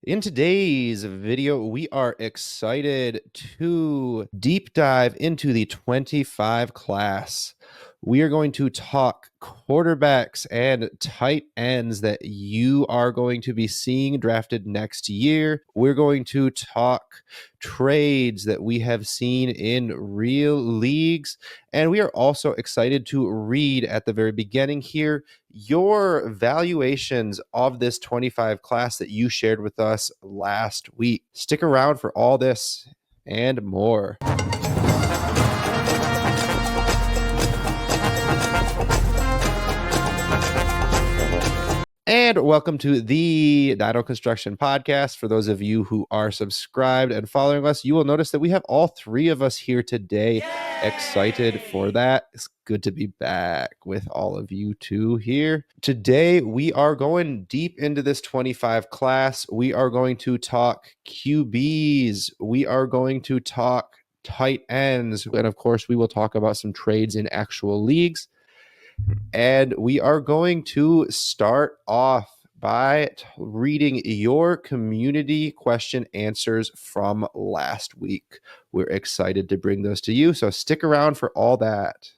In today's video, we are excited to deep dive into the 25 class. We are going to talk quarterbacks and tight ends that you are going to be seeing drafted next year. We're going to talk trades that we have seen in real leagues. And we are also excited to read at the very beginning here your valuations of this 25 class that you shared with us last week. Stick around for all this and more. And welcome to the Dino Construction Podcast. For those of you who are subscribed and following us, you will notice that we have all three of us here today. Yay! Excited for that. It's good to be back with all of you two here. Today, we are going deep into this 25 class. We are going to talk QBs. We are going to talk tight ends. And of course, we will talk about some trades in actual leagues. And we are going to start off by reading your community question answers from last week. We're excited to bring those to you, so stick around for all that.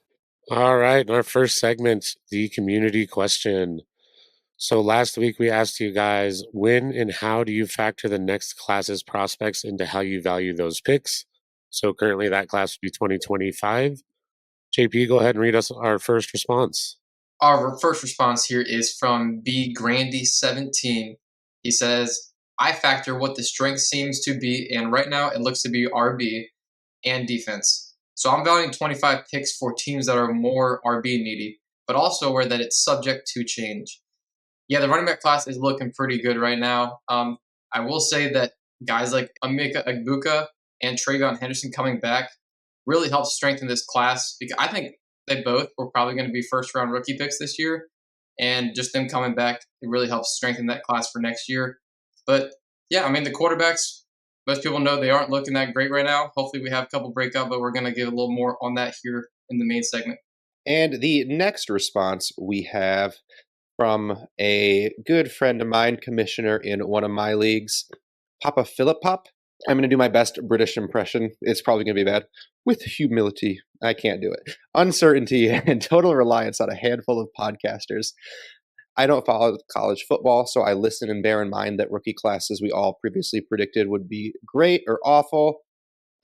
All right, our first segment, the community question. So last week we asked you guys, when and how do you factor the next class's prospects into how you value those picks? So currently that class would be 2025. JP, go ahead and read us our first response. Our first response here is from B Grandy 17. He says, I factor what the strength seems to be, and right now it looks to be RB and defense. So I'm valuing 25 picks for teams that are more RB needy, but also aware that it's subject to change. Yeah, the running back class is looking pretty good right now. I will say that guys like Emeka Egbuka and Trayvon Henderson coming back really helps strengthen this class, because I think they both were probably going to be first-round rookie picks this year, and just them coming back, it really helps strengthen that class for next year. But, yeah, I mean, the quarterbacks, most people know they aren't looking that great right now. Hopefully we have a couple breakout, but we're going to give a little more on that here in the main segment. And the next response we have from a good friend of mine, commissioner in one of my leagues, Papa Philip Pop. I'm going to do my best British impression. It's probably going to be bad. With humility, I can't do it. Uncertainty and total reliance on a handful of podcasters. I don't follow college football, so I listen and bear in mind that rookie classes we all previously predicted would be great or awful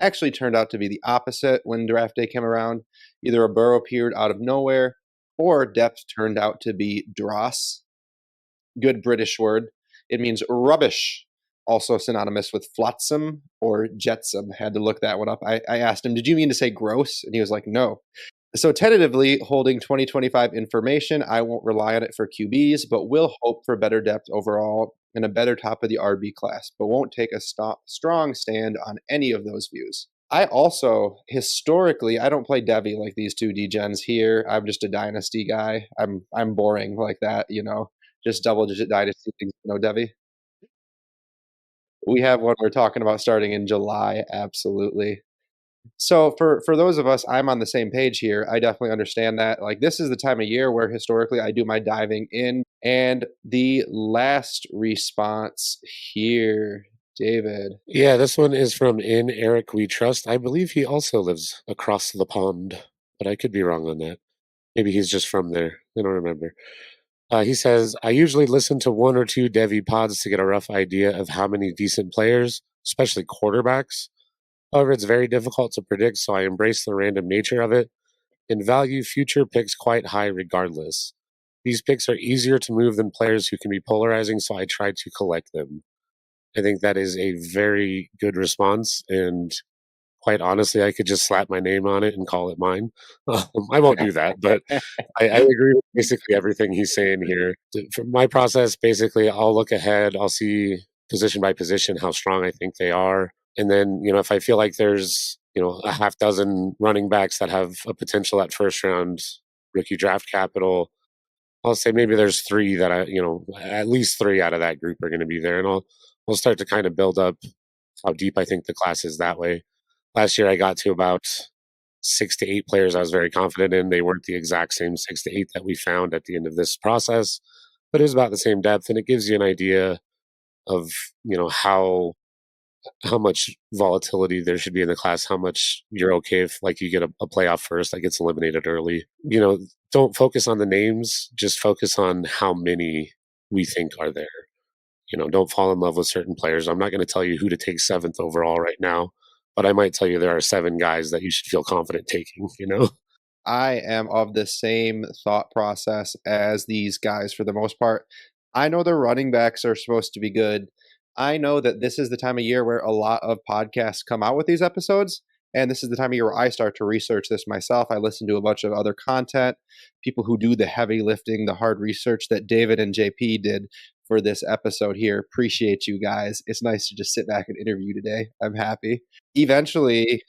actually turned out to be the opposite when draft day came around. Either a Burrow appeared out of nowhere, or depth turned out to be dross. Good British word. It means rubbish. Also synonymous with flotsam or jetsam. Had to look that one up. I asked him, did you mean to say gross? And he was like, no. So tentatively holding 2025 information, I won't rely on it for QBs, but will hope for better depth overall and a better top of the RB class, but won't take a strong stand on any of those views. I also, historically, I don't play Devy like these two degens here. I'm just a Dynasty guy. I'm boring like that, just double-digit Dynasty, no Devy. We have one we're talking about starting in July, absolutely. So for those of us, I'm on the same page here. I definitely understand that. Like, this is the time of year where historically I do my diving in. And the last response here, David. Yeah, this one is from In Eric We Trust. I believe he also lives across the pond, but I could be wrong on that. Maybe he's just from there. I don't remember. He says, I usually listen to one or two Devy pods to get a rough idea of how many decent players, especially quarterbacks. However, it's very difficult to predict, so I embrace the random nature of it and value future picks quite high regardless. These picks are easier to move than players who can be polarizing, so I try to collect them. I think that is a very good response, and quite honestly, I could just slap my name on it and call it mine. I won't do that, but I agree with basically everything he's saying here. For my process, basically, I'll look ahead, I'll see position by position how strong I think they are. And then, if I feel like there's, a half dozen running backs that have a potential at first round rookie draft capital, I'll say maybe there's three that at least three out of that group are going to be there. And we'll start to kind of build up how deep I think the class is that way. Last year, I got to about 6 to 8 players I was very confident in. They weren't the exact same 6 to 8 that we found at the end of this process, but it was about the same depth, and it gives you an idea of, how much volatility there should be in the class, how much you're okay if like you get a playoff first that gets eliminated early. Don't focus on the names, just focus on how many we think are there. Don't fall in love with certain players. I'm not going to tell you who to take 7th overall right now, but I might tell you there are 7 guys that you should feel confident taking. I am of the same thought process as these guys for the most part. I know the running backs are supposed to be good. I know that this is the time of year where a lot of podcasts come out with these episodes. And this is the time of year where I start to research this myself. I listen to a bunch of other content, people who do the heavy lifting, the hard research that David and JP did for this episode here. Appreciate you guys. It's nice to just sit back and interview today. I'm happy. Eventually,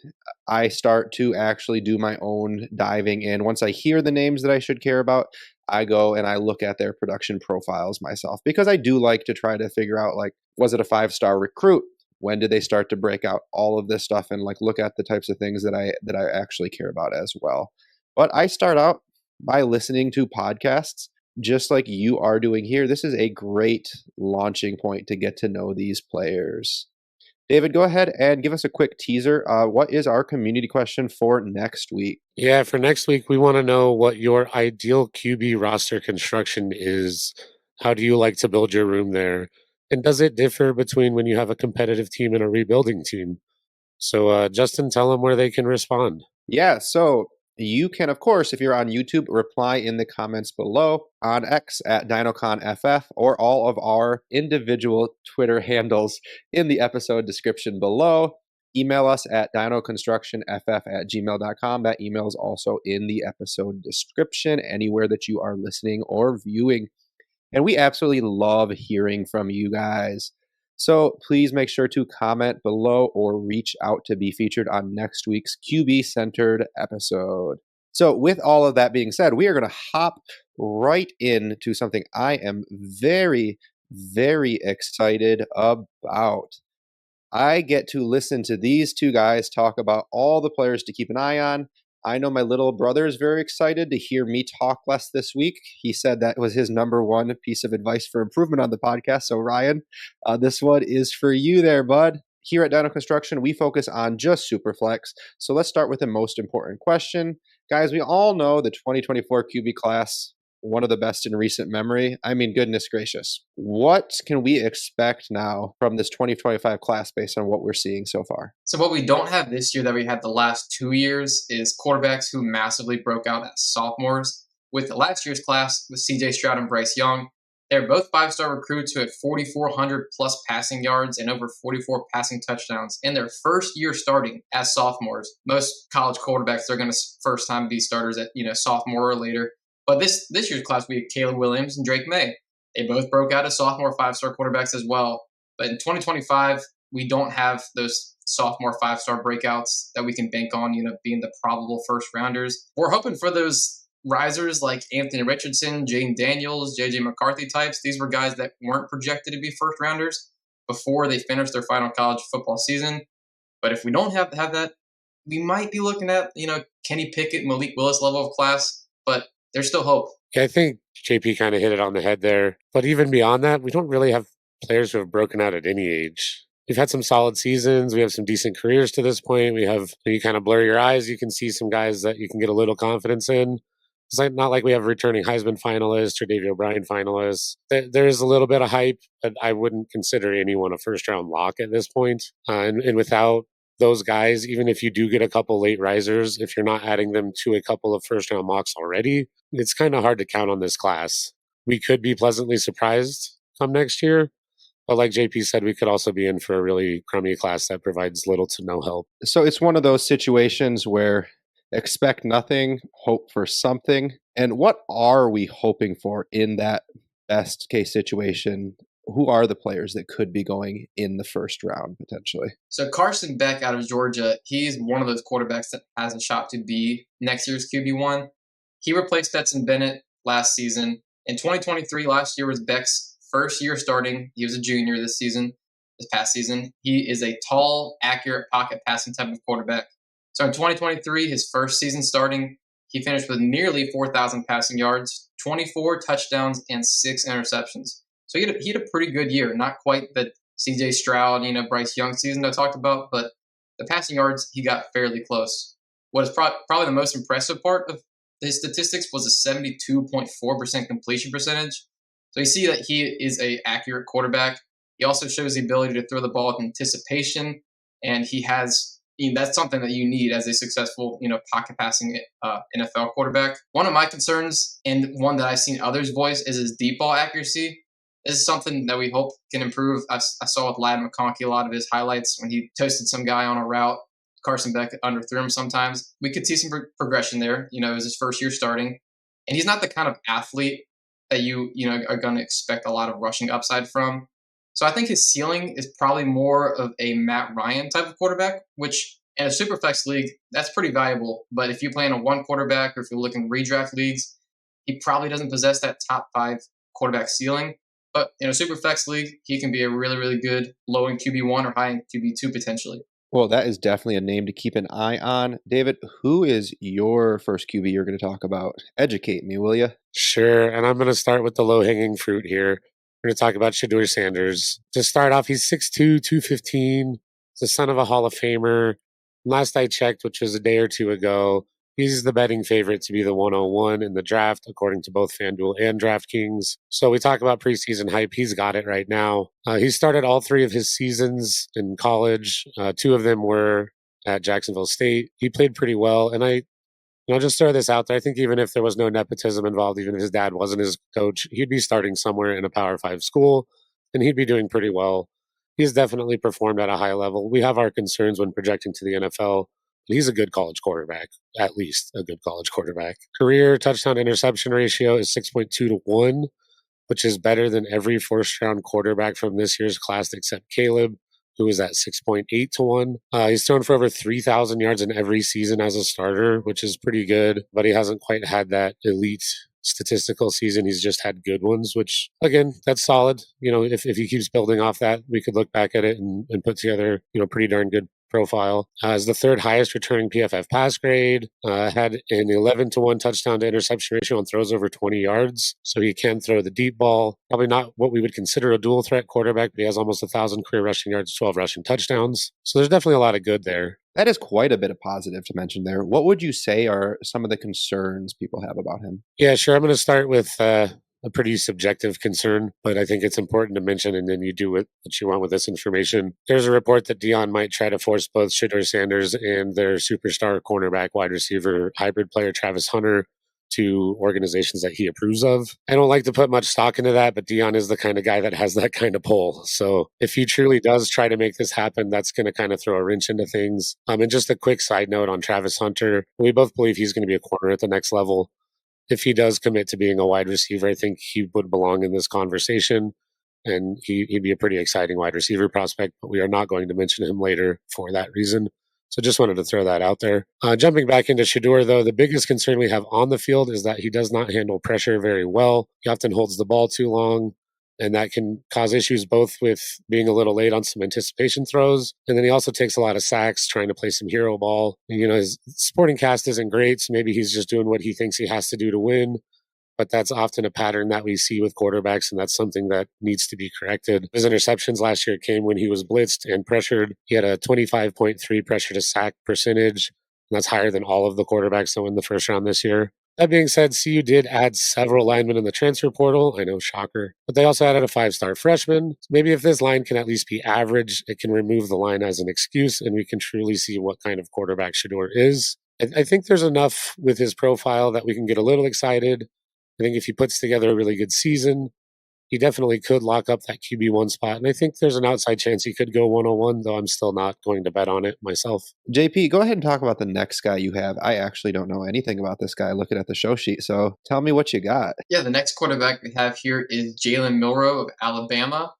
I start to actually do my own diving in. Once I hear the names that I should care about, I go and I look at their production profiles myself, because I do like to try to figure out, like, was it a 5-star recruit? When did they start to break out? All of this stuff, and like look at the types of things that I actually care about as well. But I start out by listening to podcasts just like you are doing here. This is a great launching point to get to know these players. David, go ahead and give us a quick teaser. What is our community question for next week? Yeah, for next week, we want to know what your ideal QB roster construction is. How do you like to build your room there? And does it differ between when you have a competitive team and a rebuilding team? So, Justin, tell them where they can respond. Yeah, so you can, of course, if you're on YouTube, reply in the comments below, on X at DinoConFF, or all of our individual Twitter handles in the episode description below. Email us at dinoconstructionff@gmail.com. That email is also in the episode description, anywhere that you are listening or viewing. And we absolutely love hearing from you guys. So please make sure to comment below or reach out to be featured on next week's QB-centered episode. So with all of that being said, we are going to hop right into something I am very, very excited about. I get to listen to these two guys talk about all the players to keep an eye on. I know my little brother is very excited to hear me talk less this week. He said that was his number one piece of advice for improvement on the podcast. So Ryan, this one is for you there, bud. Here at Dino Construction, we focus on just Superflex. So let's start with the most important question. Guys, we all know the 2024 QB class, one of the best in recent memory. I mean, goodness gracious. What can we expect now from this 2025 class based on what we're seeing so far? So what we don't have this year that we had the last 2 years is quarterbacks who massively broke out as sophomores. With last year's class, with CJ Stroud and Bryce Young, they're both 5-star recruits who had 4,400 plus passing yards and over 44 passing touchdowns in their first year starting as sophomores. Most college quarterbacks, they're going to first time be starters at sophomore or later. But this year's class, we had Caleb Williams and Drake May. They both broke out as sophomore 5-star quarterbacks as well. But in 2025, we don't have those sophomore 5-star breakouts that we can bank on, being the probable first rounders. We're hoping for those risers like Anthony Richardson, Jaden Daniels, JJ McCarthy types. These were guys that weren't projected to be first rounders before they finished their final college football season. But if we don't have that, we might be looking at, Kenny Pickett, Malik Willis level of class, but there's still hope. Yeah, I think JP kind of hit it on the head there. But even beyond that, we don't really have players who have broken out at any age. We've had some solid seasons. We have some decent careers to this point. You kind of blur your eyes. You can see some guys that you can get a little confidence in. It's not like we have a returning Heisman finalist or Davey O'Brien finalist. There's a little bit of hype, but I wouldn't consider anyone a first-round lock at this point. And without those guys, even if you do get a couple late risers, if you're not adding them to a couple of first-round mocks already, it's kind of hard to count on this class. We could be pleasantly surprised come next year, but like JP said, we could also be in for a really crummy class that provides little to no help. So it's one of those situations where expect nothing, hope for something. And what are we hoping for in that best case situation? Who are the players that could be going in the first round potentially? So Carson Beck out of Georgia, he's one of those quarterbacks that has a shot to be next year's QB1. He replaced Stetson Bennett last season. In 2023, last year was Beck's first year starting. He was a junior this past season. He is a tall, accurate pocket passing type of quarterback. So in 2023, his first season starting, he finished with nearly 4,000 passing yards, 24 touchdowns, and 6 interceptions. So he had a pretty good year. Not quite the C.J. Stroud, Bryce Young season I talked about, but the passing yards he got fairly close. What is probably the most impressive part of his statistics was a 72.4% completion percentage. So you see that he is a accurate quarterback. He also shows the ability to throw the ball with anticipation, and he has that's something that you need as a successful, pocket passing NFL quarterback. One of my concerns, and one that I've seen others voice, is his deep ball accuracy. This is something that we hope can improve. I saw with Ladd McConkey a lot of his highlights when he toasted some guy on a route. Carson Beck underthrew him sometimes. We could see some progression there. It was his first year starting, and he's not the kind of athlete that you are going to expect a lot of rushing upside from. So I think his ceiling is probably more of a Matt Ryan type of quarterback, which in a superflex league, that's pretty valuable. But if you play in a one quarterback, or if you're looking redraft leagues, he probably doesn't possess that top 5 quarterback ceiling. But in a superflex league, he can be a really, really good low in QB1 or high in QB2 potentially. Well, that is definitely a name to keep an eye on. David, who is your first QB you're going to talk about? Educate me, will you? Sure, and I'm going to start with the low-hanging fruit here. We're going to talk about Shadeur Sanders. To start off, he's 6'2", 215. He's the son of a Hall of Famer. Last I checked, which was a day or two ago, he's the betting favorite to be the 101 in the draft, according to both FanDuel and DraftKings. So we talk about preseason hype. He's got it right now. He started all 3 of his seasons in college. 2 of them were at Jacksonville State. He played pretty well. And I'll just throw this out there. I think even if there was no nepotism involved, even if his dad wasn't his coach, he'd be starting somewhere in a Power 5 school, and he'd be doing pretty well. He's definitely performed at a high level. We have our concerns when projecting to the NFL. He's a good college quarterback, at least a good college quarterback. Career touchdown interception ratio is 6.2 to 1, which is better than every first-round quarterback from this year's class except Caleb, who is at 6.8 to 1. He's thrown for over 3,000 yards in every season as a starter, which is pretty good, but he hasn't quite had that elite statistical season. He's just had good ones, which, again, that's solid. If he keeps building off that, we could look back at it and put together, pretty darn good profile. Is the 3rd highest returning PFF pass grade, had an 11 to 1 touchdown to interception ratio on throws over 20 yards. So he can throw the deep ball. Probably not what we would consider a dual threat quarterback, but he has almost 1,000 career rushing yards, 12 rushing touchdowns. So there's definitely a lot of good there. That is quite a bit of positive to mention there. What would you say are some of the concerns people have about him? Yeah, sure. I'm going to start with a pretty subjective concern, but I think it's important to mention, and then you do what you want with this information. There's a report that Deion might try to force both Shadeur Sanders and their superstar cornerback wide receiver hybrid player Travis Hunter to organizations that he approves of. I don't like to put much stock into that, but Deion is the kind of guy that has that kind of pull. So if he truly does try to make this happen, that's going to kind of throw a wrench into things. And just a quick side note on Travis Hunter, we both believe he's going to be a corner at the next level. If he does commit to being a wide receiver, I think he would belong in this conversation, and he'd be a pretty exciting wide receiver prospect, but we are not going to mention him later for that reason. So just wanted to throw that out there. Jumping back into Shadeur, though, the biggest concern we have on the field is that he does not handle pressure very well. He often holds the ball too long, and that can cause issues both with being a little late on some anticipation throws, and then he also takes a lot of sacks trying to play some hero ball. And, his supporting cast isn't great, so maybe he's just doing what he thinks he has to do to win. But that's often a pattern that we see with quarterbacks, and that's something that needs to be corrected. His interceptions last year came when he was blitzed and pressured. He had a 25.3 pressure to sack percentage, and that's higher than all of the quarterbacks that went in the first round this year. That being said, CU did add several linemen in the transfer portal. I know, shocker. But they also added a 5-star freshman. Maybe if this line can at least be average, it can remove the line as an excuse, and we can truly see what kind of quarterback Shadeur is. I think there's enough with his profile that we can get a little excited. I think if he puts together a really good season, he definitely could lock up that QB1 spot. And I think there's an outside chance he could go 101, though I'm still not going to bet on it myself. JP, go ahead and talk about the next guy you have. I actually don't know anything about this guy looking at the show sheet, so tell me what you got. Yeah, the next quarterback we have here is Jalen Milroe of Alabama.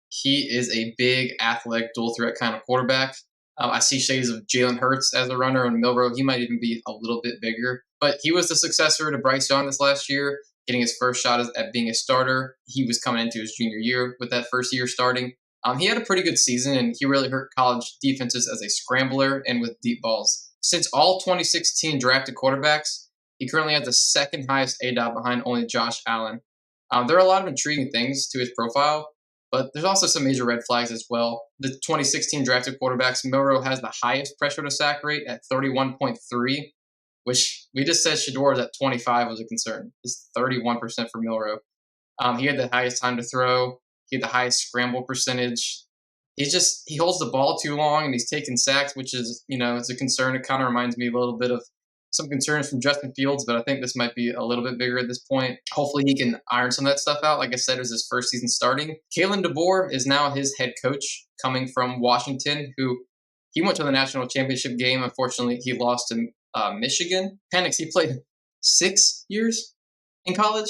He is a big, athletic, dual threat kind of quarterback. I see shades of Jalen Hurts as a runner, and Milroe, he might even be a little bit bigger. But he was the successor to Bryce Young this last year, getting his first shot at being a starter. He was coming into his junior year with that first year starting. He had a pretty good season, and he really hurt college defenses as a scrambler and with deep balls. Since all 2016 drafted quarterbacks, he currently has the second highest ADOT behind only Josh Allen. There are a lot of intriguing things to his profile, but there's also some major red flags as well. The 2016 drafted quarterbacks, Milroe has the highest pressure to sack rate at 31.3, which we just said Shadeur at 25 was a concern. It's 31% for Milroe. He had the highest time to throw. He had the highest scramble percentage. He holds the ball too long and he's taking sacks, which is it's a concern. It kind of reminds me a little bit of some concerns from Justin Fields, but I think this might be a little bit bigger at this point. Hopefully he can iron some of that stuff out. Like I said, it was his first season starting. Kalen DeBoer is now his head coach, coming from Washington, who he went to the national championship game. Unfortunately, he lost to Michigan. Penix, he played 6 years in college.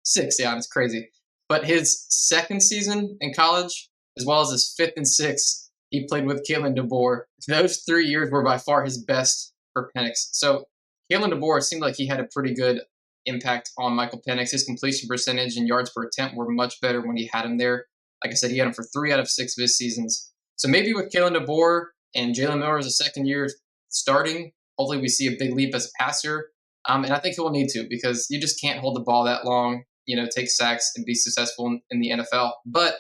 6, yeah, it's crazy. But his second season in college, as well as his fifth and sixth, he played with Kalen DeBoer. Those 3 years were by far his best for Penix. So Kalen DeBoer, it seemed like he had a pretty good impact on Michael Penix. His completion percentage and yards per attempt were much better when he had him there. Like I said, he had him for 3 out of 6 of his seasons. So maybe with Kalen DeBoer and Jalen Milroe as a second year starting, hopefully we see a big leap as a passer. And I think he'll need to, because you just can't hold the ball that long, take sacks and be successful in the NFL. But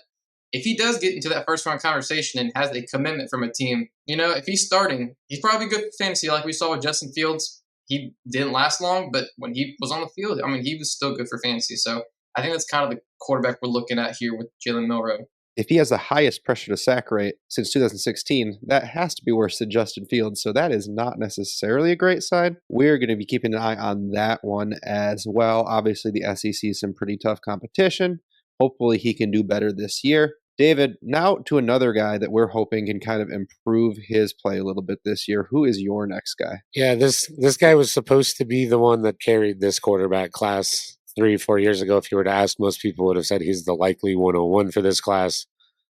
if he does get into that first round conversation and has a commitment from a team, if he's starting, he's probably good for fantasy, like we saw with Justin Fields. He didn't last long, but when he was on the field, he was still good for fantasy. So I think that's kind of the quarterback we're looking at here with Jalen Milroe. If he has the highest pressure to sack rate since 2016, that has to be worse than Justin Fields. So that is not necessarily a great sign. We're going to be keeping an eye on that one as well. Obviously, the SEC is some pretty tough competition. Hopefully, he can do better this year. David, now to another guy that we're hoping can kind of improve his play a little bit this year. Who is your next guy? Yeah, this guy was supposed to be the one that carried this quarterback class 3-4 years ago. If you were to ask, most people would have said he's the likely 101 for this class.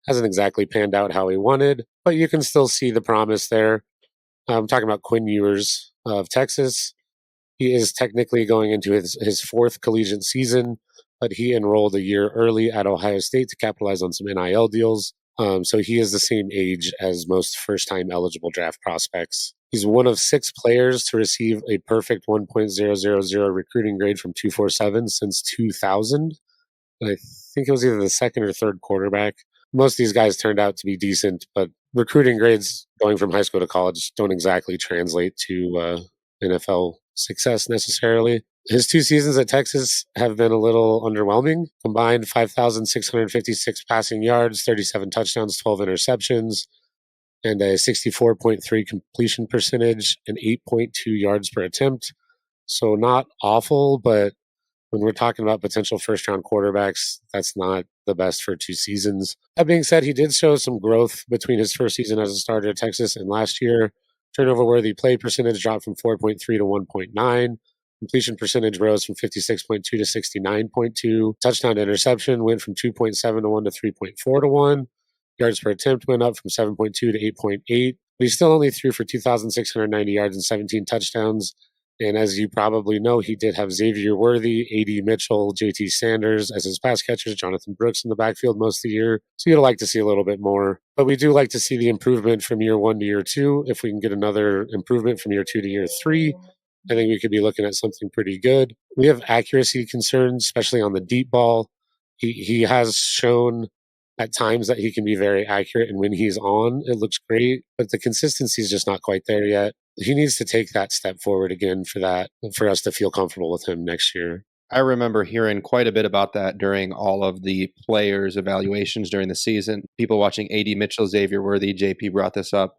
Hasn't exactly panned out how he wanted, but you can still see the promise there. I'm talking about Quinn Ewers of Texas. He is technically going into his fourth collegiate season, but he enrolled a year early at Ohio State to capitalize on some NIL deals. So he is the same age as most first-time eligible draft prospects. He's one of 6 players to receive a perfect 1.000 recruiting grade from 247 since 2000. And I think it was either the second or third quarterback. Most of these guys turned out to be decent, but recruiting grades going from high school to college don't exactly translate to NFL success necessarily. His 2 seasons at Texas have been a little underwhelming. Combined 5,656 passing yards, 37 touchdowns, 12 interceptions, and a 64.3 completion percentage and 8.2 yards per attempt. So not awful, but when we're talking about potential first-round quarterbacks, that's not the best for 2 seasons. That being said, he did show some growth between his first season as a starter at Texas and last year. Turnover-worthy play percentage dropped from 4.3 to 1.9. Completion percentage rose from 56.2 to 69.2. Touchdown to interception went from 2.7 to 1 to 3.4 to 1. Yards per attempt went up from 7.2 to 8.8. But he still only threw for 2,690 yards and 17 touchdowns. And as you probably know, he did have Xavier Worthy, A.D. Mitchell, J.T. Sanders as his pass catchers, Jonathan Brooks in the backfield most of the year. So you'd like to see a little bit more. But we do like to see the improvement from year 1 to year 2. If we can get another improvement from year 2 to year 3, I think we could be looking at something pretty good. We have accuracy concerns, especially on the deep ball. He has shown at times that he can be very accurate, and when he's on, it looks great, but the consistency is just not quite there yet. He needs to take that step forward again for us to feel comfortable with him next year. I remember hearing quite a bit about that during all of the players' evaluations during the season. People watching A.D. Mitchell, Xavier Worthy, JP brought this up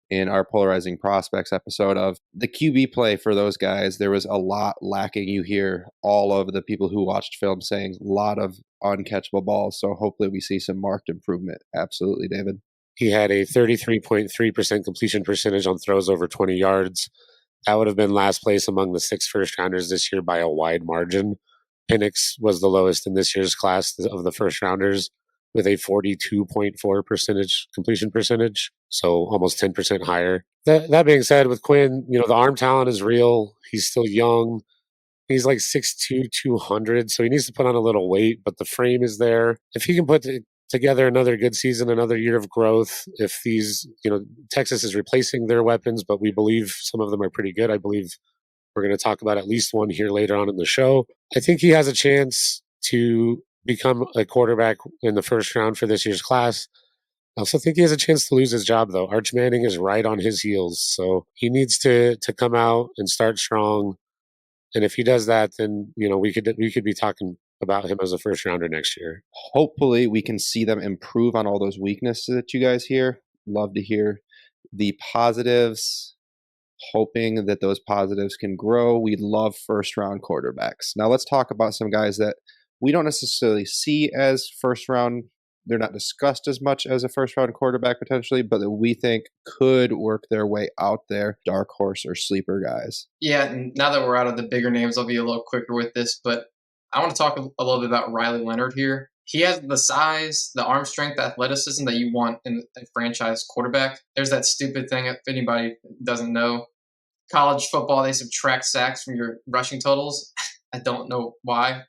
in our Polarizing Prospects episode of the QB play for those guys. There was a lot lacking. You hear all of the people who watched film saying a lot of uncatchable balls. So hopefully we see some marked improvement. Absolutely, David. He had a 33.3% completion percentage on throws over 20 yards. That would have been last place among the 6 first-rounders this year by a wide margin. Penix was the lowest in this year's class of the first-rounders with a 42.4% completion percentage, so almost 10% higher. That being said, with Quinn, the arm talent is real. He's still young. He's like 6'2", 200, so he needs to put on a little weight, but the frame is there. If he can put together another good season, another year of growth, if these, Texas is replacing their weapons, but we believe some of them are pretty good. I believe we're going to talk about at least one here later on in the show. I think he has a chance to become a quarterback in the first round for this year's class. I also think he has a chance to lose his job, though. Arch Manning is right on his heels, so he needs to come out and start strong. And if he does that, then we could be talking about him as a first rounder next year. Hopefully, we can see them improve on all those weaknesses that you guys hear. Love to hear the positives. Hoping that those positives can grow. We love first round quarterbacks. Now let's talk about some guys that we don't necessarily see as first round. They're not discussed as much as a first round quarterback potentially, but that we think could work their way out there. Dark horse or sleeper guys. Yeah, and now that we're out of the bigger names, I'll be a little quicker with this, but I want to talk a little bit about Riley Leonard here. He has the size, the arm strength, the athleticism that you want in a franchise quarterback. There's that stupid thing, if anybody doesn't know, college football, they subtract sacks from your rushing totals. I don't know why.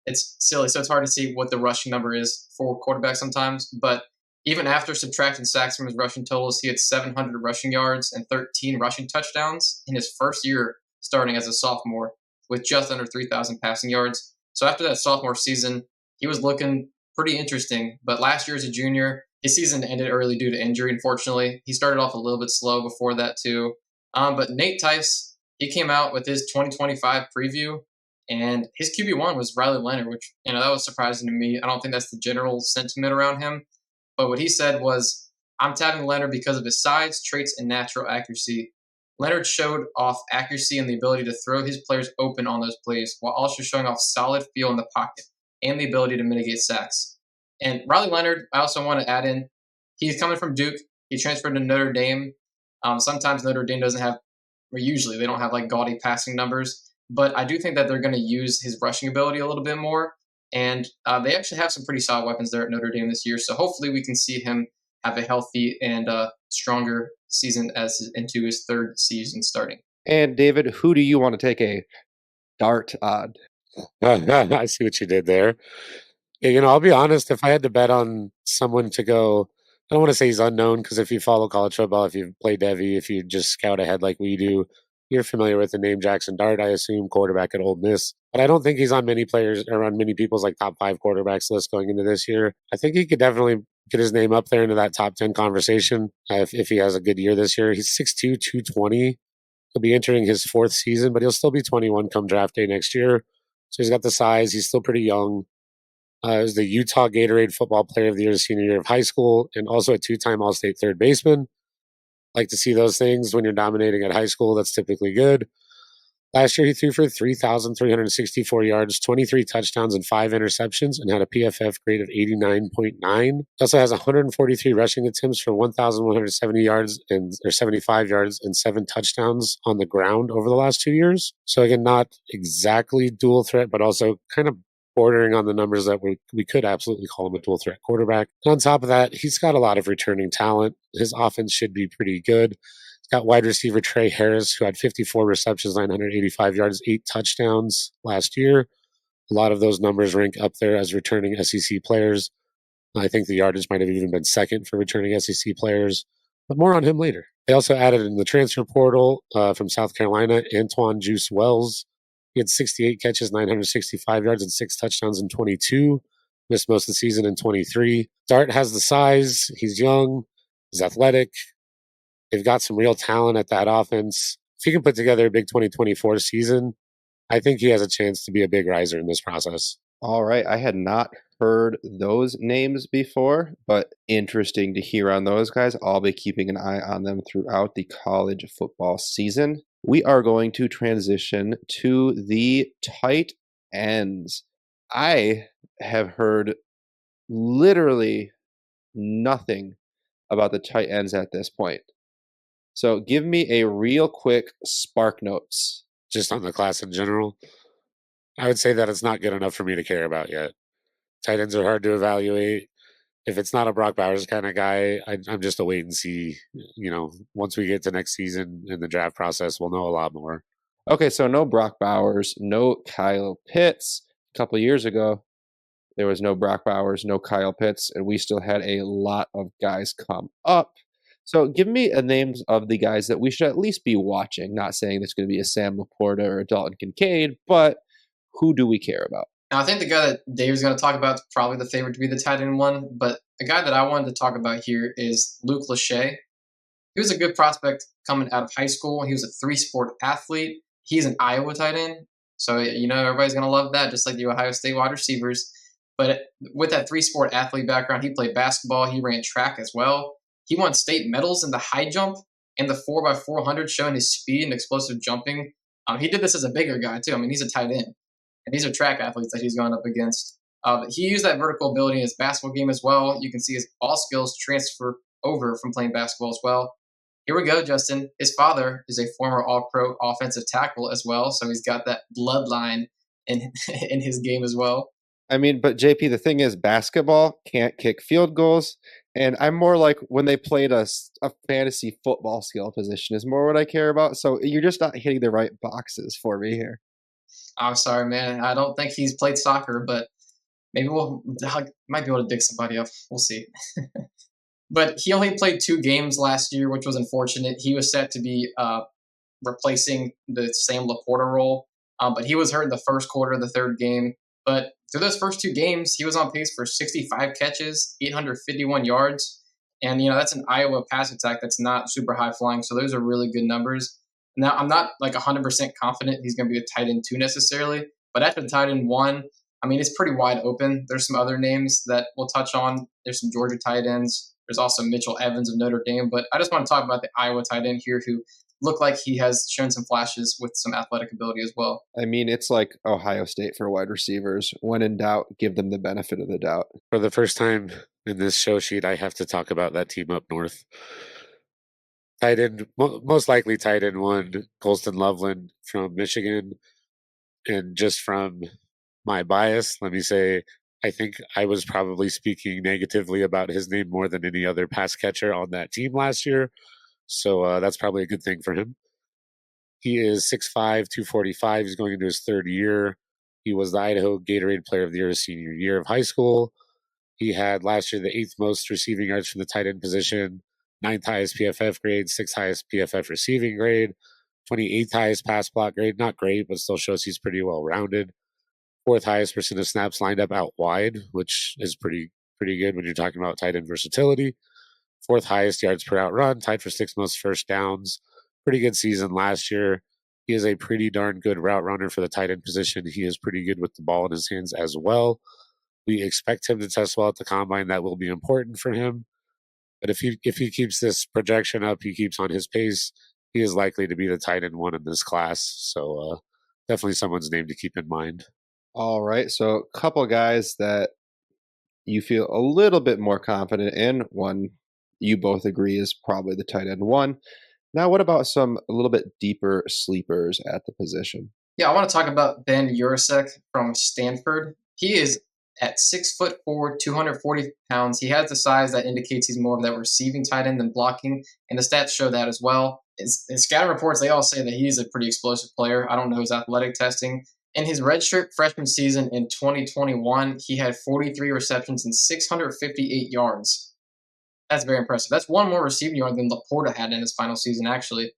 It's silly. So it's hard to see what the rushing number is for quarterbacks sometimes. But even after subtracting sacks from his rushing totals, he had 700 rushing yards and 13 rushing touchdowns in his first year starting as a sophomore with just under 3,000 passing yards. So after that sophomore season, he was looking pretty interesting. But last year as a junior, his season ended early due to injury, unfortunately. He started off a little bit slow before that too. But Nate Tice, he came out with his 2025 preview, and his QB1 was Riley Leonard, which, that was surprising to me. I don't think that's the general sentiment around him. But what he said was, I'm tapping Leonard because of his size, traits, and natural accuracy. Leonard showed off accuracy and the ability to throw his players open on those plays, while also showing off solid feel in the pocket and the ability to mitigate sacks. And Riley Leonard, I also want to add in, he's coming from Duke. He transferred to Notre Dame. Sometimes Notre Dame doesn't have, or usually they don't have like gaudy passing numbers, but I do think that they're going to use his rushing ability a little bit more. And they actually have some pretty solid weapons there at Notre Dame this year. So hopefully we can see him have a healthy and stronger season into his third season starting. And David, who do you want to take a dart on? I see what you did there. Yeah, I'll be honest. If I had to bet on someone to go, I don't want to say he's unknown because if you follow college football, if you play Devy, if you just scout ahead like we do, you're familiar with the name Jaxon Dart, I assume, quarterback at Ole Miss. But I don't think he's on many players or on many people's like top 5 quarterbacks list going into this year. I think he could definitely get his name up there into that top 10 conversation if he has a good year this year. He's 6'2", 220. He'll be entering his 4th season, but he'll still be 21 come draft day next year. So he's got the size. He's still pretty young. He was the Utah Gatorade Football Player of the Year senior year of high school, and also a 2-time All-State third baseman. Like to see those things when you're dominating at high school. That's typically good. Last year, he threw for 3,364 yards, 23 touchdowns, and 5 interceptions, and had a PFF grade of 89.9. He also has 143 rushing attempts for 1,170 yards or 75 yards and 7 touchdowns on the ground over the last 2 years. So again, not exactly dual threat, but also kind of bordering on the numbers that we could absolutely call him a dual threat quarterback. And on top of that, he's got a lot of returning talent. His offense should be pretty good. He's got wide receiver Trey Harris, who had 54 receptions, 985 yards, 8 touchdowns last year. A lot of those numbers rank up there as returning SEC players. I think the yardage might have even been second for returning SEC players, but more on him later. They also added in the transfer portal from South Carolina, Antoine Juice Wells. He had 68 catches, 965 yards, and 6 touchdowns in 22. Missed most of the season in 23. Dart has the size. He's young. He's athletic. They've got some real talent at that offense. If he can put together a big 2024 season, I think he has a chance to be a big riser in this process. All right. I had not heard those names before, but interesting to hear on those guys. I'll be keeping an eye on them throughout the college football season. We are going to transition to the tight ends. I have heard literally nothing about the tight ends at this point. So give me a real quick Spark Notes. Just on the class in general, I would say that it's not good enough for me to care about yet. Tight ends are hard to evaluate. If it's not a Brock Bowers kind of guy, I'm just a wait and see. Once we get to next season in the draft process, we'll know a lot more. Okay, so no Brock Bowers, no Kyle Pitts. A couple of years ago, there was no Brock Bowers, no Kyle Pitts, and we still had a lot of guys come up. So give me names of the guys that we should at least be watching. Not saying it's going to be a Sam Laporta or a Dalton Kincaid, but who do we care about? Now, I think the guy that Dave's going to talk about is probably the favorite to be the tight end one, but the guy that I wanted to talk about here is Luke Lachey. He was a good prospect coming out of high school. He was a three-sport athlete. He's an Iowa tight end, so everybody's going to love that, just like the Ohio State wide receivers. But with that three-sport athlete background, he played basketball. He ran track as well. He won state medals in the high jump and the 4x400, showing his speed and explosive jumping. He did this as a bigger guy too. I mean, he's a tight end, and these are track athletes that he's going up against. But he used that vertical ability in his basketball game as well. You can see his ball skills transfer over from playing basketball as well. Here we go, Justin. His father is a former All-Pro offensive tackle as well, so he's got that bloodline in in his game as well. I mean, but JP, the thing is, basketball can't kick field goals, and I'm more like when they played a fantasy football skill position is more what I care about. So you're just not hitting the right boxes for me here. I'm sorry, man. I don't think he's played soccer, but maybe might be able to dig somebody up. We'll see. But he only played 2 games last year, which was unfortunate. He was set to be replacing the Sam Laporta role, but he was hurt in the first quarter of the third game. But through those first 2 games, he was on pace for 65 catches, 851 yards. And, that's an Iowa pass attack that's not super high flying. So those are really good numbers. Now, I'm not like 100% confident he's going to be a tight end 2 necessarily, but after the tight end 1, I mean, it's pretty wide open. There's some other names that we'll touch on. There's some Georgia tight ends. There's also Mitchell Evans of Notre Dame. But I just want to talk about the Iowa tight end here who looked like he has shown some flashes with some athletic ability as well. I mean, it's like Ohio State for wide receivers. When in doubt, give them the benefit of the doubt. For the first time in this show sheet, I have to talk about that team up north. Tight end, most likely tight end 1, Colston Loveland from Michigan. And just from my bias, let me say, I think I was probably speaking negatively about his name more than any other pass catcher on that team last year. So that's probably a good thing for him. He is 6'5", 245. He's going into his 3rd year. He was the Idaho Gatorade Player of the Year his senior year of high school. He had last year the 8th most receiving yards from the tight end position, 9th highest PFF grade, 6th highest PFF receiving grade, 28th highest pass block grade. Not great, but still shows he's pretty well rounded. 4th highest percent of snaps lined up out wide, which is pretty good when you're talking about tight end versatility. 4th highest yards per out run, tied for 6th most first downs. Pretty good season last year. He is a pretty darn good route runner for the tight end position. He is pretty good with the ball in his hands as well. We expect him to test well at the combine. That will be important for him. But if he keeps this projection up, he keeps on his pace, he is likely to be the tight end 1 in this class. So definitely someone's name to keep in mind. All right. So a couple guys that you feel a little bit more confident in. One you both agree is probably the tight end 1. Now, what about some a little bit deeper sleepers at the position? Yeah, I want to talk about Ben Yurosek from Stanford. He is at 6'4", 240 pounds. He has the size that indicates he's more of that receiving tight end than blocking, and the stats show that as well. In scouting reports, they all say that he's a pretty explosive player. I don't know his athletic testing. In his redshirt freshman season in 2021, he had 43 receptions and 658 yards. That's very impressive. That's 1 more receiving yard than Laporta had in his final season, actually.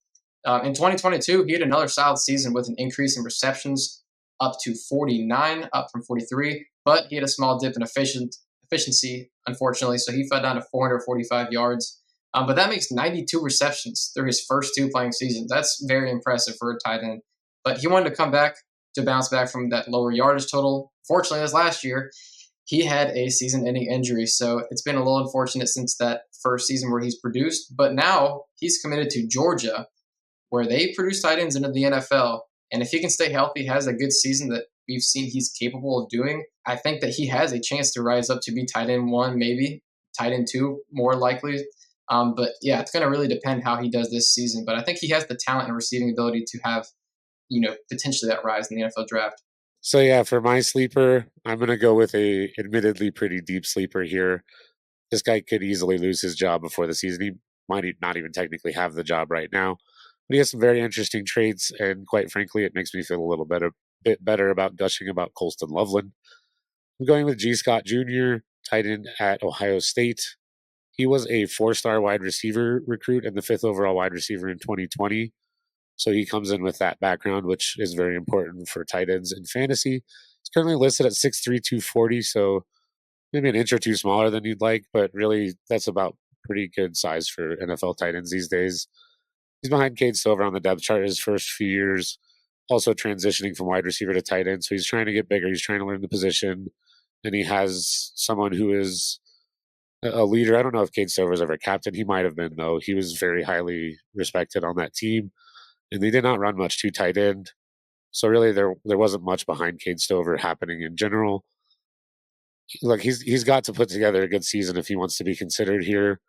In 2022, he had another solid season with an increase in receptions up to 49, up from 43, but he had a small dip in efficiency, unfortunately, so he fell down to 445 yards. But that makes 92 receptions through his first 2 playing seasons. That's very impressive for a tight end. But he wanted to come back to bounce back from that lower yardage total. Fortunately, this last year, he had a season-ending injury, so it's been a little unfortunate since that first season where he's produced. But now he's committed to Georgia, where they produce tight ends into the NFL. And if he can stay healthy, has a good season that we've seen he's capable of doing, I think that he has a chance to rise up to be tight end 1, maybe tight end 2, more likely. But yeah, it's going to really depend how he does this season. But I think he has the talent and receiving ability to have, potentially that rise in the NFL draft. So yeah, for my sleeper, I'm going to go with a admittedly pretty deep sleeper here. This guy could easily lose his job before the season. He might not even technically have the job right now. But he has some very interesting traits, and quite frankly, it makes me feel a little bit better about gushing about Colston Loveland. I'm going with G. Scott Jr., tight end at Ohio State. He was a 4-star wide receiver recruit and the 5th overall wide receiver in 2020. So he comes in with that background, which is very important for tight ends in fantasy, He's currently listed at 6'3", 240, so maybe an inch or two smaller than you'd like, but really that's about pretty good size for NFL tight ends these days. He's behind Cade Stover on the depth chart his first few years, also transitioning from wide receiver to tight end. So he's trying to get bigger. He's trying to learn the position, and he has someone who is a leader. I don't know if Cade Stover was ever captain. He might have been, though. He was very highly respected on that team, and they did not run much to tight end. So really, there wasn't much behind Cade Stover happening in general. Look, he's got to put together a good season if he wants to be considered here.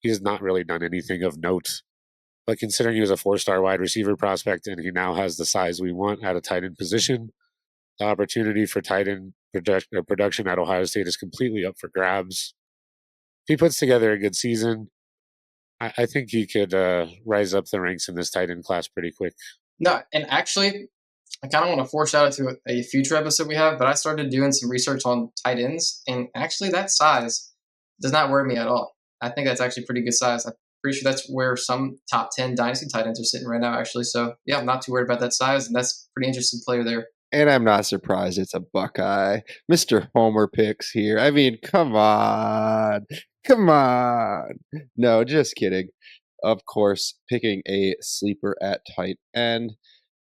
He has not really done anything of note. But considering he was a 4-star wide receiver prospect and he now has the size we want at a tight end position, the opportunity for tight end production at Ohio State is completely up for grabs. If he puts together a good season, I think he could rise up the ranks in this tight end class pretty quick. No, and actually, I kind of want to foreshadow to a future episode we have, but I started doing some research on tight ends, and actually that size does not worry me at all. I think that's actually pretty good size. I'm pretty sure that's where some top 10 dynasty tight ends are sitting right now, actually. So, yeah, I'm not too worried about that size, and that's a pretty interesting player there. And I'm not surprised it's a Buckeye. Mr. Homer picks here. I mean, come on. Come on. No, just kidding. Of course, picking a sleeper at tight end,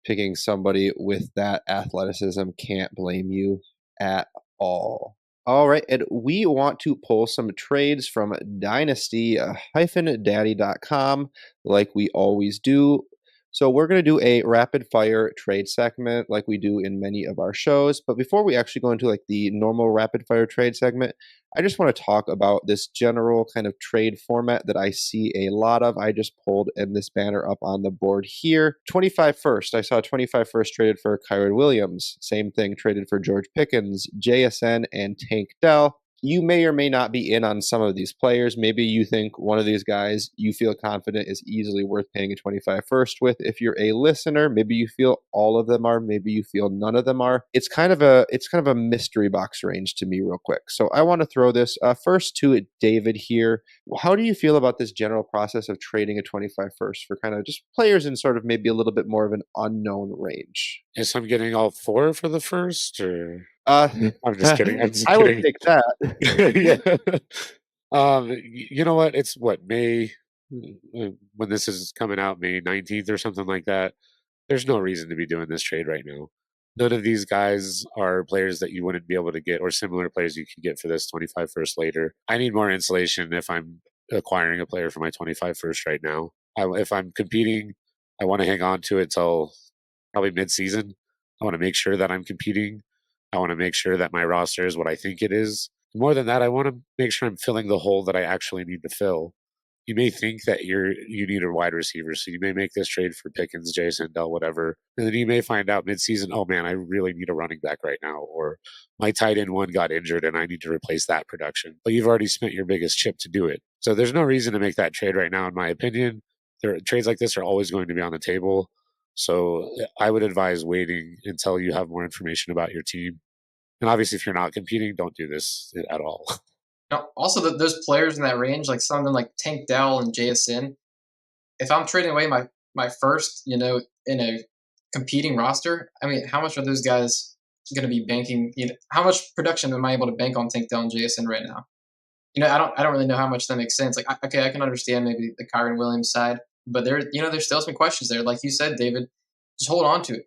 picking somebody with that athleticism, can't blame you at all. All right, and we want to pull some trades from Dynasty-Daddy.com like we always do. So we're going to do a rapid fire trade segment like we do in many of our shows. But before we actually go into like the normal rapid fire trade segment, I just want to talk about this general kind of trade format that I see a lot of. I just pulled in this banner up on the board here. 25 first. I saw 25 first traded for Kyren Williams. Same thing traded for George Pickens, JSN, and Tank Dell. You may or may not be in on some of these players. Maybe you think one of these guys you feel confident is easily worth paying a 25 first with. If you're a listener, maybe you feel all of them are, maybe you feel none of them are. It's kind of a mystery box range to me real quick. So I want to throw this first to David here. How do you feel about this general process of trading a 25 first for kind of just players in sort of maybe a little bit more of an unknown range? Yes, I'm getting all 4 for the first, or I'm just kidding. I'm just I would kidding. take that. Yeah. You know what? It's what, May, when this is coming out, May 19th or something like that. There's no reason to be doing this trade right now. None of these guys are players that you wouldn't be able to get, or similar players you can get for this 25 first later. I need more insulation if I'm acquiring a player for my 25 first right now. If I'm competing, I want to hang on to it till probably mid-season. I want to make sure that I'm competing. I want to make sure that my roster is what I think it is. More than that, I want to make sure I'm filling the hole that I actually need to fill. You may think that you need a wide receiver, so you may make this trade for Pickens, Jaxon Dart, whatever, and then you may find out midseason, oh man, I really need a running back right now, or my tight end one got injured and I need to replace that production. But you've already spent your biggest chip to do it, so there's no reason to make that trade right now, in my opinion. Trades like this are always going to be on the table, so I would advise waiting until you have more information about your team. And obviously, if you're not competing, don't do this at all. Now, also, those players in that range, like some of them like Tank Dell and JSN, if I'm trading away my first, in a competing roster, I mean, how much are those guys going to be banking? How much production am I able to bank on Tank Dell and JSN right now? I don't really know how much that makes sense. Like, okay, I can understand maybe the Kyren Williams side, but there's still some questions there. Like you said, David, just hold on to it.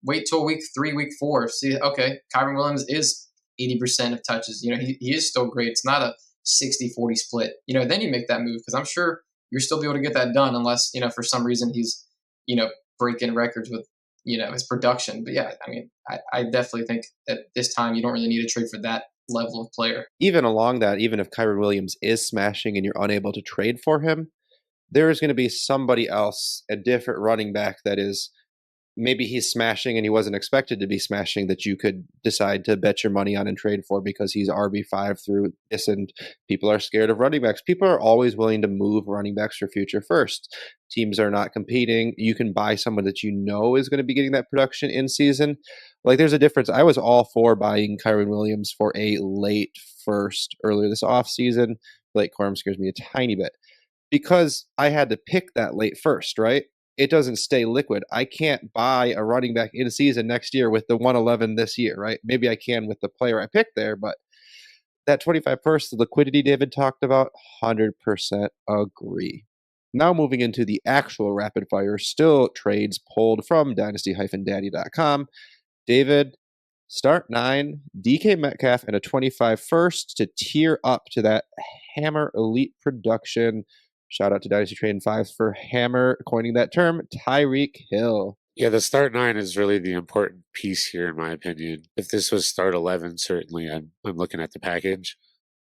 Wait till week 3, week 4. See, okay, Kyren Williams is 80% of touches. He is still great. It's not a 60-40 split. Then you make that move, because I'm sure you're still be able to get that done unless, for some reason he's, breaking records with, his production. But yeah, I mean, I definitely think that this time you don't really need a trade for that level of player. Even along that, even if Kyren Williams is smashing and you're unable to trade for him, there is going to be somebody else, a different running back that is, maybe he's smashing and he wasn't expected to be smashing, that you could decide to bet your money on and trade for because he's RB5 through this, and people are scared of running backs. People are always willing to move running backs for future first. Teams are not competing. You can buy someone that you know is going to be getting that production in season. Like, there's a difference. I was all for buying Kyren Williams for a late first earlier this offseason. Late Corum scares me a tiny bit because I had to pick that late first, right? it doesn't stay liquid. I can't buy a running back in season next year with the 111 this year, right? Maybe I can with the player I picked there, but that 25 first, the liquidity David talked about, 100% agree. Now moving into the actual rapid fire, still trades pulled from dynasty-daddy.com. David, start 9, DK Metcalf, and a 25 first to tier up to that Hammer Elite production. Shout out to Dynasty Train 5 for Hammer coining that term, Tyreek Hill. Yeah, the start 9 is really the important piece here, in my opinion. If this was start 11, certainly I'm looking at the package.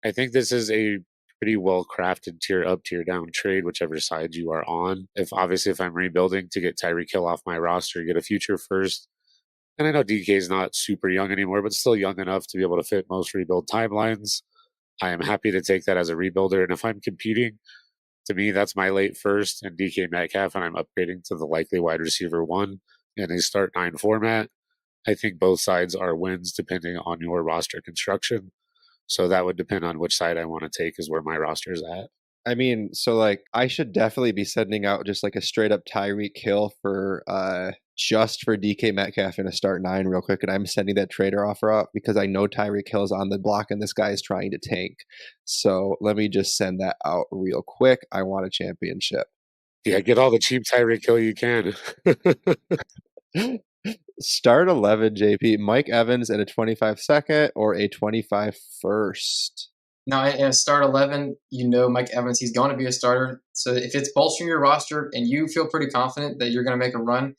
I think this is a pretty well-crafted tier up, tier down trade, whichever side you are on. If I'm rebuilding to get Tyreek Hill off my roster, get a future first, and I know DK is not super young anymore, but still young enough to be able to fit most rebuild timelines, I am happy to take that as a rebuilder. And if I'm competing, to me, that's my late first and DK Metcalf, and I'm upgrading to the likely wide receiver 1 in a start 9 format. I think both sides are wins depending on your roster construction. So that would depend on which side I want to take is where my roster is at. I mean, so like I should definitely be sending out just like a straight up Tyreek Hill for just for DK Metcalf in a start 9 real quick, and I'm sending that trader offer out because I know Tyreek Hill is on the block and this guy is trying to tank. So let me just send that out real quick. I want a championship. Yeah, get all the cheap Tyreek Hill you can. Start 11, JP. Mike Evans at a 25 second or a 25 first. Now, in a start 11, Mike Evans, he's going to be a starter. So if it's bolstering your roster and you feel pretty confident that you're going to make a run,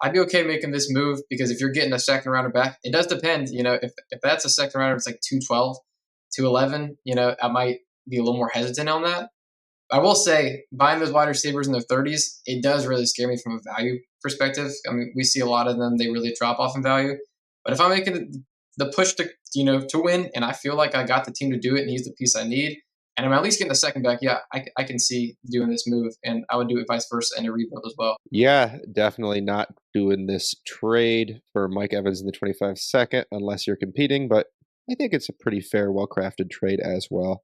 I'd be okay making this move because if you're getting a second rounder back, it does depend. If that's a second rounder, it's like 212, 211, I might be a little more hesitant on that. I will say, buying those wide receivers in their 30s, it does really scare me from a value perspective. I mean, we see a lot of them, they really drop off in value. But if I'm making the push to win, and I feel like I got the team to do it, and he's the piece I need, and I'm at least getting the second back, yeah, I can see doing this move, and I would do it vice versa in a rebuild as well. Yeah, definitely not doing this trade for Mike Evans in the 25 second unless you're competing, but I think it's a pretty fair, well-crafted trade as well.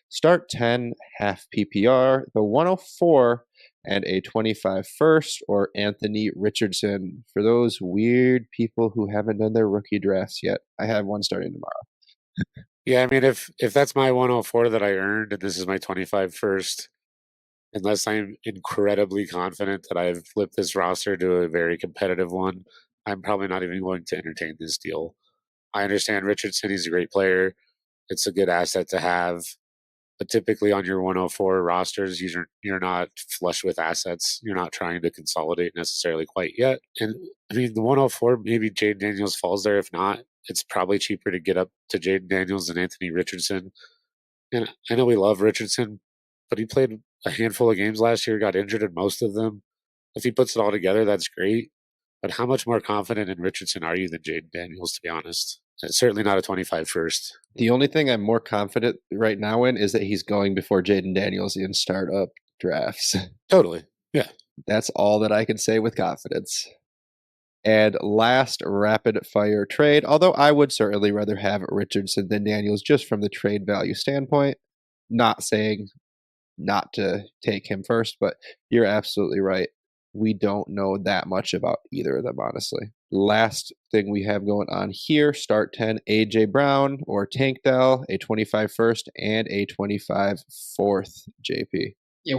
Start 10, half PPR, the 104, and a 25 first, or Anthony Richardson. For those weird people who haven't done their rookie drafts yet, I have one starting tomorrow. Yeah, I mean, if that's my 104 that I earned and this is my 25 first, unless I'm incredibly confident that I've flipped this roster to a very competitive one, I'm probably not even going to entertain this deal. I understand Richardson, he's a great player. It's a good asset to have. But typically on your 104 rosters, you're not flush with assets. You're not trying to consolidate necessarily quite yet. And I mean, the 104, maybe Jaden Daniels falls there. If not, it's probably cheaper to get up to Jaden Daniels than Anthony Richardson. And I know we love Richardson, but he played a handful of games last year, got injured in most of them. If he puts it all together, that's great. But how much more confident in Richardson are you than Jaden Daniels, to be honest? It's certainly not a 25 first. The only thing I'm more confident right now in is that he's going before Jaden Daniels in startup drafts. Totally. Yeah. That's all that I can say with confidence. And last rapid fire trade, although I would certainly rather have Richardson than Daniels just from the trade value standpoint. Not saying not to take him first, but you're absolutely right. We don't know that much about either of them, honestly. Last thing we have going on here, start 10, AJ Brown or Tank Dell, a 25 first and a 25 fourth, JP. Yeah,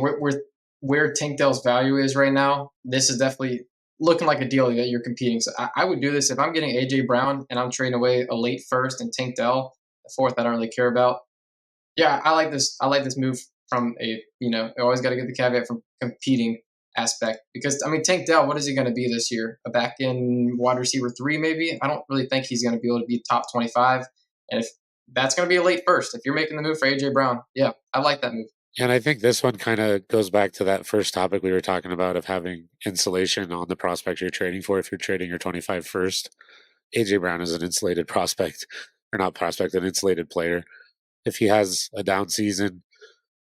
where Tank Dell's value is right now, this is definitely looking like a deal that you're competing. So I would do this if I'm getting AJ Brown and I'm trading away a late first and Tank Dell, the fourth I don't really care about. Yeah, I like this. I like this move from I always got to get the caveat from competing aspect because I mean Tank Dell, what is he going to be this year? A back end wide receiver 3 maybe? I don't really think he's going to be able to be top 25. And if that's going to be a late first, if you're making the move for AJ Brown, yeah, I like that move. And I think this one kind of goes back to that first topic we were talking about of having insulation on the prospect you're trading for. If you're trading your 25 first, AJ Brown is an insulated prospect, or not prospect, an insulated player. If he has a down season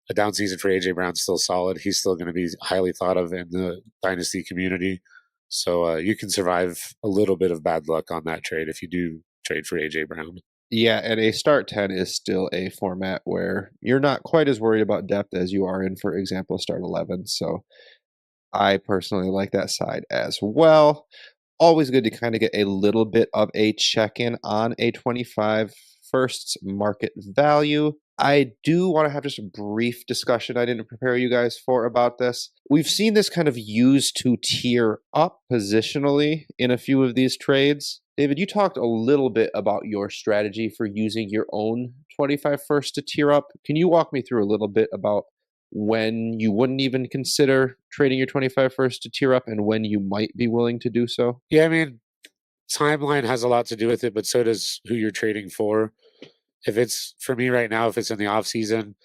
for AJ Brown's still solid. He's still going to be highly thought of in the Dynasty community. So you can survive a little bit of bad luck on that trade if you do trade for AJ Brown. Yeah, and a start 10 is still a format where you're not quite as worried about depth as you are in, for example, start 11. So I personally like that side as well. Always good to kind of get a little bit of a check-in on a 25 firsts market value. I do want to have just a brief discussion I didn't prepare you guys for about this. We've seen this kind of used to tier up positionally in a few of these trades. David, you talked a little bit about your strategy for using your own 25 first to tier up. Can you walk me through a little bit about when you wouldn't even consider trading your 25 first to tier up and when you might be willing to do so? Yeah, I mean, timeline has a lot to do with it, but so does who you're trading for. If it's for me right now, if it's in the off season,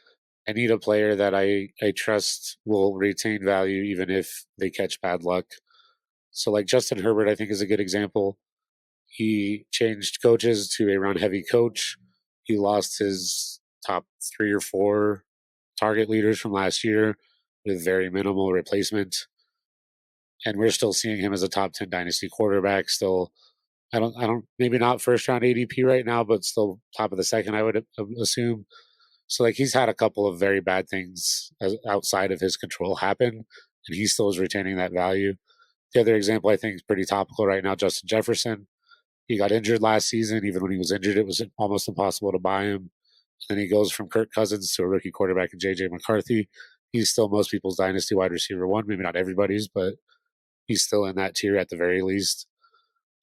I need a player that I trust will retain value even if they catch bad luck. So like Justin Herbert, I think is a good example. He changed coaches to a run heavy coach. He lost his top 3 or 4 target leaders from last year with very minimal replacement. And we're still seeing him as a top 10 dynasty quarterback. Still, I don't, maybe not first round ADP right now, but still top of the second, I would assume. So like he's had a couple of very bad things outside of his control happen, and he still is retaining that value. The other example I think is pretty topical right now, Justin Jefferson. He got injured last season. Even when he was injured, it was almost impossible to buy him. Then he goes from Kirk Cousins to a rookie quarterback in J.J. McCarthy. He's still most people's dynasty wide receiver one, maybe not everybody's, but he's still in that tier at the very least.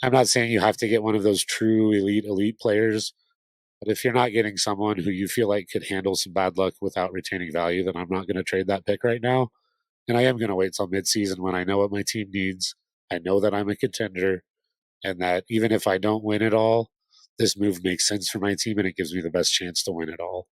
I'm not saying you have to get one of those true elite players, but if you're not getting someone who you feel like could handle some bad luck without retaining value, then I'm not going to trade that pick right now. And I am going to wait till midseason when I know what my team needs. I know that I'm a contender, and that even if I don't win it all, this move makes sense for my team and it gives me the best chance to win it all.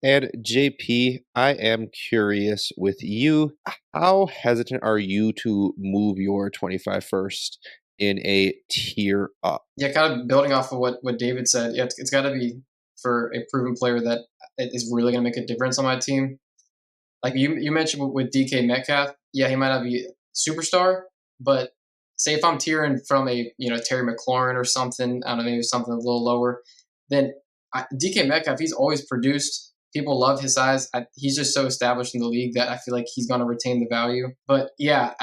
And JP, I am curious with you, how hesitant are you to move your 25 first in a tier up? Yeah, kind of building off of what David said. Yeah, it's got to be for a proven player that is really going to make a difference on my team. Like you mentioned with DK Metcalf, yeah, he might not be a superstar, but say if I'm tiering from a Terry McLaurin or something, I don't know, maybe something a little lower, then DK Metcalf, he's always produced. People love his size. He's just so established in the league that I feel like he's going to retain the value. But yeah,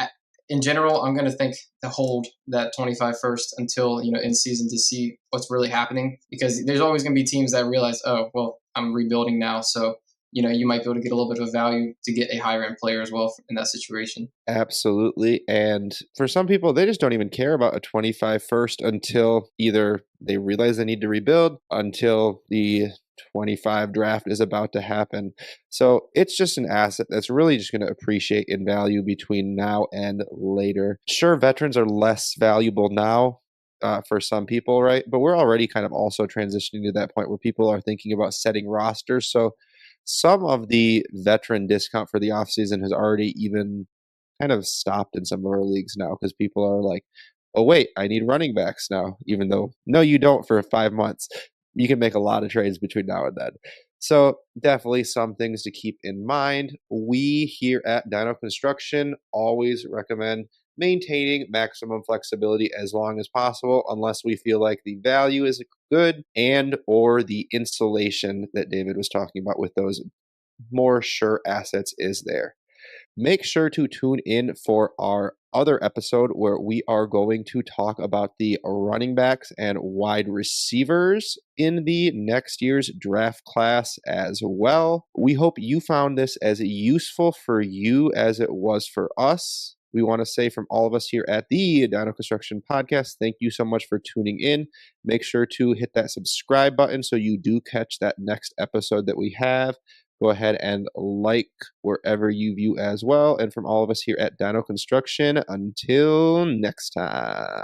in general, I'm going to think to hold that 25 first until in season to see what's really happening, because there's always going to be teams that realize, oh well, I'm rebuilding now, so you might be able to get a little bit of value to get a higher end player as well in that situation. Absolutely. And for some people, they just don't even care about a 25 first until either they realize they need to rebuild, until the 25 draft is about to happen. So it's just an asset that's really just going to appreciate in value between now and later. Sure, veterans are less valuable now. For some people, right? But we're already kind of also transitioning to that point where people are thinking about setting rosters. So some of the veteran discount for the offseason has already even kind of stopped in some of our leagues now, because people are like, oh, wait, I need running backs now, even though, no, you don't for 5 months. You can make a lot of trades between now and then. So definitely some things to keep in mind. We here at Dino Construction always recommend maintaining maximum flexibility as long as possible, unless we feel like the value is good and or the insulation that David was talking about with those more sure assets is there. Make sure to tune in for our other episode where we are going to talk about the running backs and wide receivers in the next year's draft class as well. We hope you found this as useful for you as it was for us. We want to say from all of us here at the Dino Construction Podcast, thank you so much for tuning in. Make sure to hit that subscribe button so you do catch that next episode that we have. Go ahead and like wherever you view as well. And from all of us here at Dino Construction, until next time.